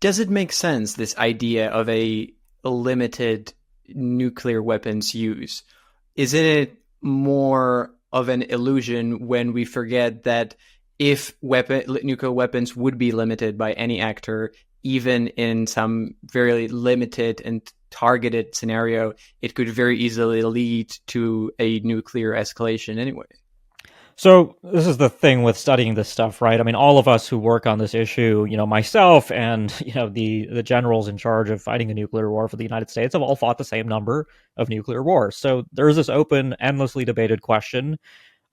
Does it make sense, this idea of a limited nuclear weapons use? Isn't it more of an illusion when we forget that if nuclear weapons would be limited by any actor, even in some very limited and targeted scenario, it could very easily lead to a nuclear escalation anyway? So this is the thing with studying this stuff, right? I mean, all of us who work on this issue, myself and the generals in charge of fighting a nuclear war for the United States have all fought the same number of nuclear wars. So there is this open, endlessly debated question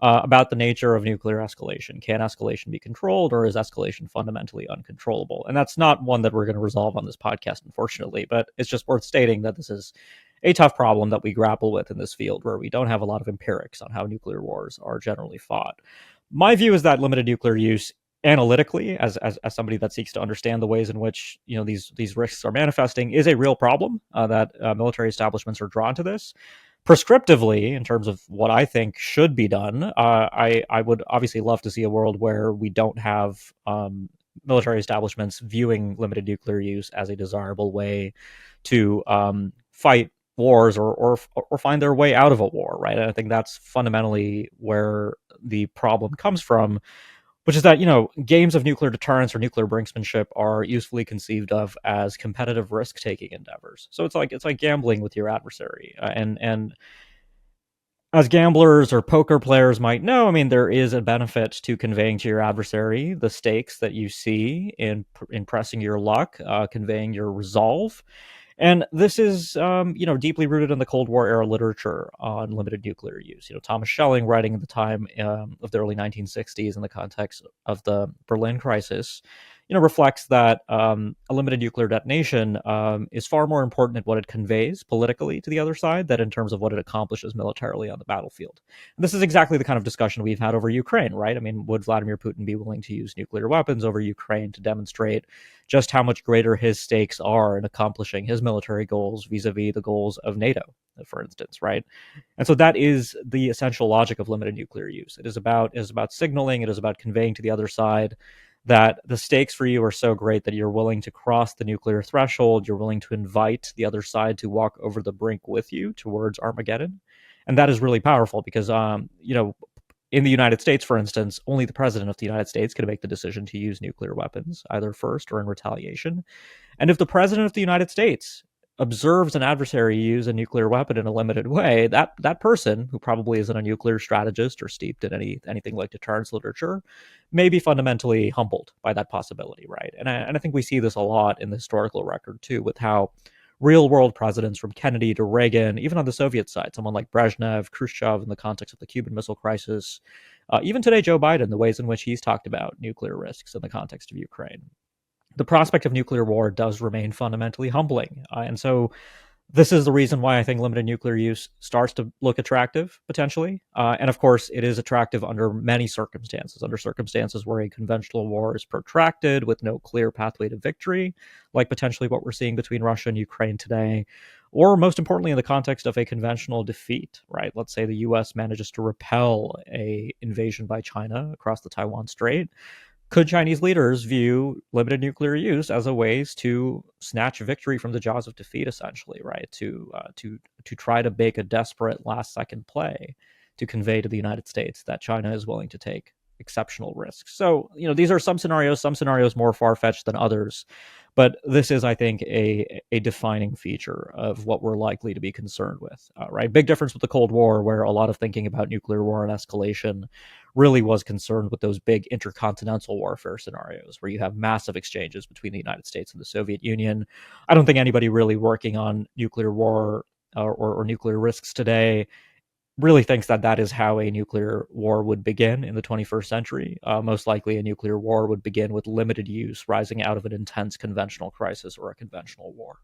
about the nature of nuclear escalation. Can escalation be controlled, or is escalation fundamentally uncontrollable? And that's not one that we're going to resolve on this podcast, unfortunately, but it's just worth stating that this is a tough problem that we grapple with in this field where we don't have a lot of empirics on how nuclear wars are generally fought. My view is that limited nuclear use analytically, as somebody that seeks to understand the ways in which these risks are manifesting, is a real problem that military establishments are drawn to this. Prescriptively, in terms of what I think should be done, I would obviously love to see a world where we don't have military establishments viewing limited nuclear use as a desirable way to fight wars or find their way out of a war, right? And I think that's fundamentally where the problem comes from, which is that games of nuclear deterrence or nuclear brinksmanship are usefully conceived of as competitive risk-taking endeavors. So it's like gambling with your adversary, and as gamblers or poker players might know, I mean, there is a benefit to conveying to your adversary the stakes that you see in pressing your luck, conveying your resolve. And this is, deeply rooted in the Cold War era literature on limited nuclear use. Thomas Schelling, writing at the time of the early 1960s in the context of the Berlin crisis, reflects that a limited nuclear detonation is far more important in what it conveys politically to the other side than in terms of what it accomplishes militarily on the battlefield. And this is exactly the kind of discussion we've had over Ukraine, right? I mean, would Vladimir Putin be willing to use nuclear weapons over Ukraine to demonstrate just how much greater his stakes are in accomplishing his military goals vis-a-vis the goals of NATO, for instance, right? And so that is the essential logic of limited nuclear use. It is about signaling, it is about conveying to the other side that the stakes for you are so great that you're willing to cross the nuclear threshold, you're willing to invite the other side to walk over the brink with you towards Armageddon. And that is really powerful because in the United States, for instance, only the president of the United States can make the decision to use nuclear weapons, either first or in retaliation. And if the president of the United States observes an adversary use a nuclear weapon in a limited way, that person, who probably isn't a nuclear strategist or steeped in anything like deterrence literature, may be fundamentally humbled by that possibility, right? And I think we see this a lot in the historical record too, with how real world presidents from Kennedy to Reagan, even on the Soviet side, someone like Brezhnev, Khrushchev in the context of the Cuban Missile Crisis, even today, Joe Biden, the ways in which he's talked about nuclear risks in the context of Ukraine. The prospect of nuclear war does remain fundamentally humbling. And so this is the reason why I think limited nuclear use starts to look attractive potentially. And of course, it is attractive under many circumstances, under circumstances where a conventional war is protracted with no clear pathway to victory, like potentially what we're seeing between Russia and Ukraine today, or most importantly, in the context of a conventional defeat, right? Let's say the US manages to repel a invasion by China across the Taiwan Strait. Could Chinese leaders view limited nuclear use as a ways to snatch victory from the jaws of defeat, essentially, right? To try to make a desperate last second play to convey to the United States that China is willing to take exceptional risks. So, these are some scenarios more far fetched than others. But this is, I think, a defining feature of what we're likely to be concerned with, right? Big difference with the Cold War, where a lot of thinking about nuclear war and escalation really was concerned with those big intercontinental warfare scenarios where you have massive exchanges between the United States and the Soviet Union. I don't think anybody really working on nuclear war or nuclear risks today really thinks that that is how a nuclear war would begin in the 21st century. Most likely, a nuclear war would begin with limited use rising out of an intense conventional crisis or a conventional war.